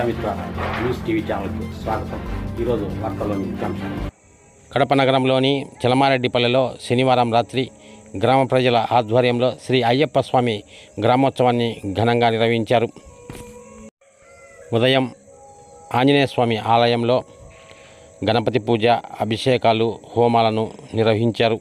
Prajamitra news TV ఛానల్కు స్వాగతం. ఈరోజు వార్తల్లోని ముఖ్యాంశాలు. కడప నగరంలోని చలమారెడ్డిపల్లెలో శనివారం రాత్రి గ్రామ ప్రజల ఆధ్వర్యంలో శ్రీ అయ్యప్ప స్వామి గ్రామోత్సవాన్ని ఘనంగా నిర్వహించారు. ఉదయం ఆంజనేయ స్వామి ఆలయంలో గణపతి పూజ, అభిషేకాలు, హోమాలను నిర్వహించారు.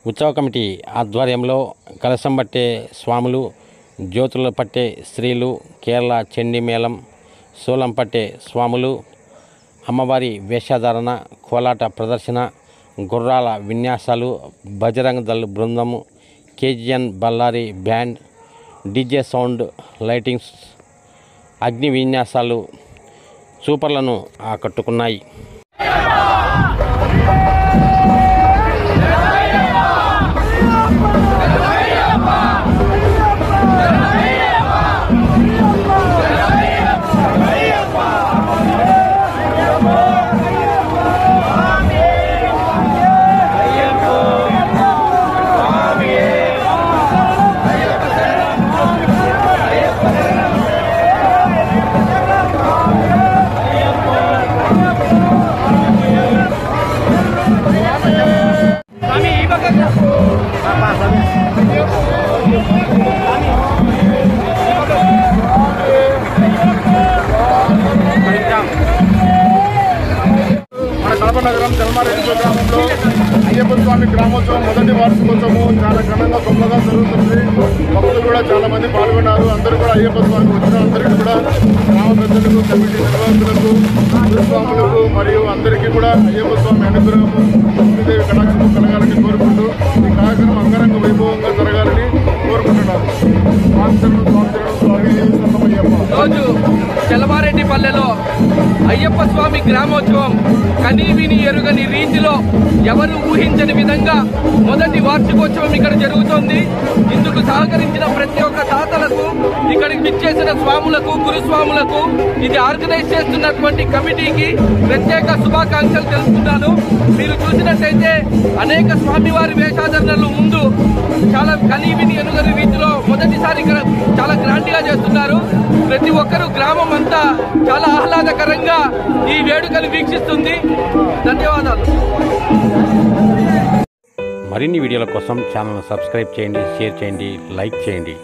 ఉత్సవ కమిటీ ఆధ్వర్యంలో కలశం పట్టే స్వాములు, జ్యోతులు పట్టే స్త్రీలు, కేరళ చండీ మేళం, శూలం పట్టే స్వాములు, అమ్మవారి వేషధారణ, కోలాట ప్రదర్శన, గుర్రాల విన్యాసాలు, బజరంగ దళ్ బృందము, KGN Bellary band, DJ sound, lightings, అగ్ని విన్యాసాలు చూపర్లను ఆకట్టుకున్నాయి. కడప నగరం చలమారెడ్డి గ్రామంలో అయ్యప్ప స్వామి గ్రామోత్సవం మొదటి వార్షికోత్సవం చాలా ఘనంగా గొప్పగా జరుగుతుంది. భక్తులు కూడా చాలా మంది పాల్గొన్నారు. అందరూ కూడా అయ్యప్ప స్వామికి వచ్చిన అందరికీ కూడా గ్రామ పెద్దలకు, కమిటీ నిర్వాహకులకు, గురుస్వాములకు మరియు అందరికీ కూడా అయ్యప్ప స్వామి అనుగ్రహము, లక్ష్మీదేవి కటాక్షము కలగాలని కోరుకుంటూ ఈ కార్యక్రమం అంగరంగ వైభవంగా జరగాలని కోరుకుంటున్నారు. రోజు చలమారెడ్డిపల్లెలో అయ్యప్ప స్వామి గ్రామోత్సవం కనీవిని ఎరుగని రీతిలో ఎవరు ఊహించని విధంగా మొదటి వార్షికోత్సవం ఇక్కడ జరుగుతోంది. ఇందుకు సహకరించిన ప్రతి ఒక్క తాతలకు, ఇక్కడికి విచ్చేసిన స్వాములకు, గురుస్వాములకు, ఇది ఆర్గనైజ్ చేస్తున్నటువంటి కమిటీకి ప్రత్యేక శుభాకాంక్షలు తెలుపుతున్నాను. మీరు చూసినట్టయితే అనేక స్వామివారి వేషాధరణలు ముందు చాలా కనీవిని ఎరుగని రీతిలో మొదటిసారి ఇక్కడ చాలా గ్రాండ్ గా చేస్తున్నారు. ప్రతి ఒక్కరూ గ్రామం అంతా చాలా ఆహ్లాదకరంగా ఈ వేడుకను వీక్షిస్తుంది. ధన్యవాదాలు. మరిన్ని వీడియోల కోసం ఛానల్ను సబ్స్క్రైబ్ చేయండి, షేర్ చేయండి, లైక్ చేయండి.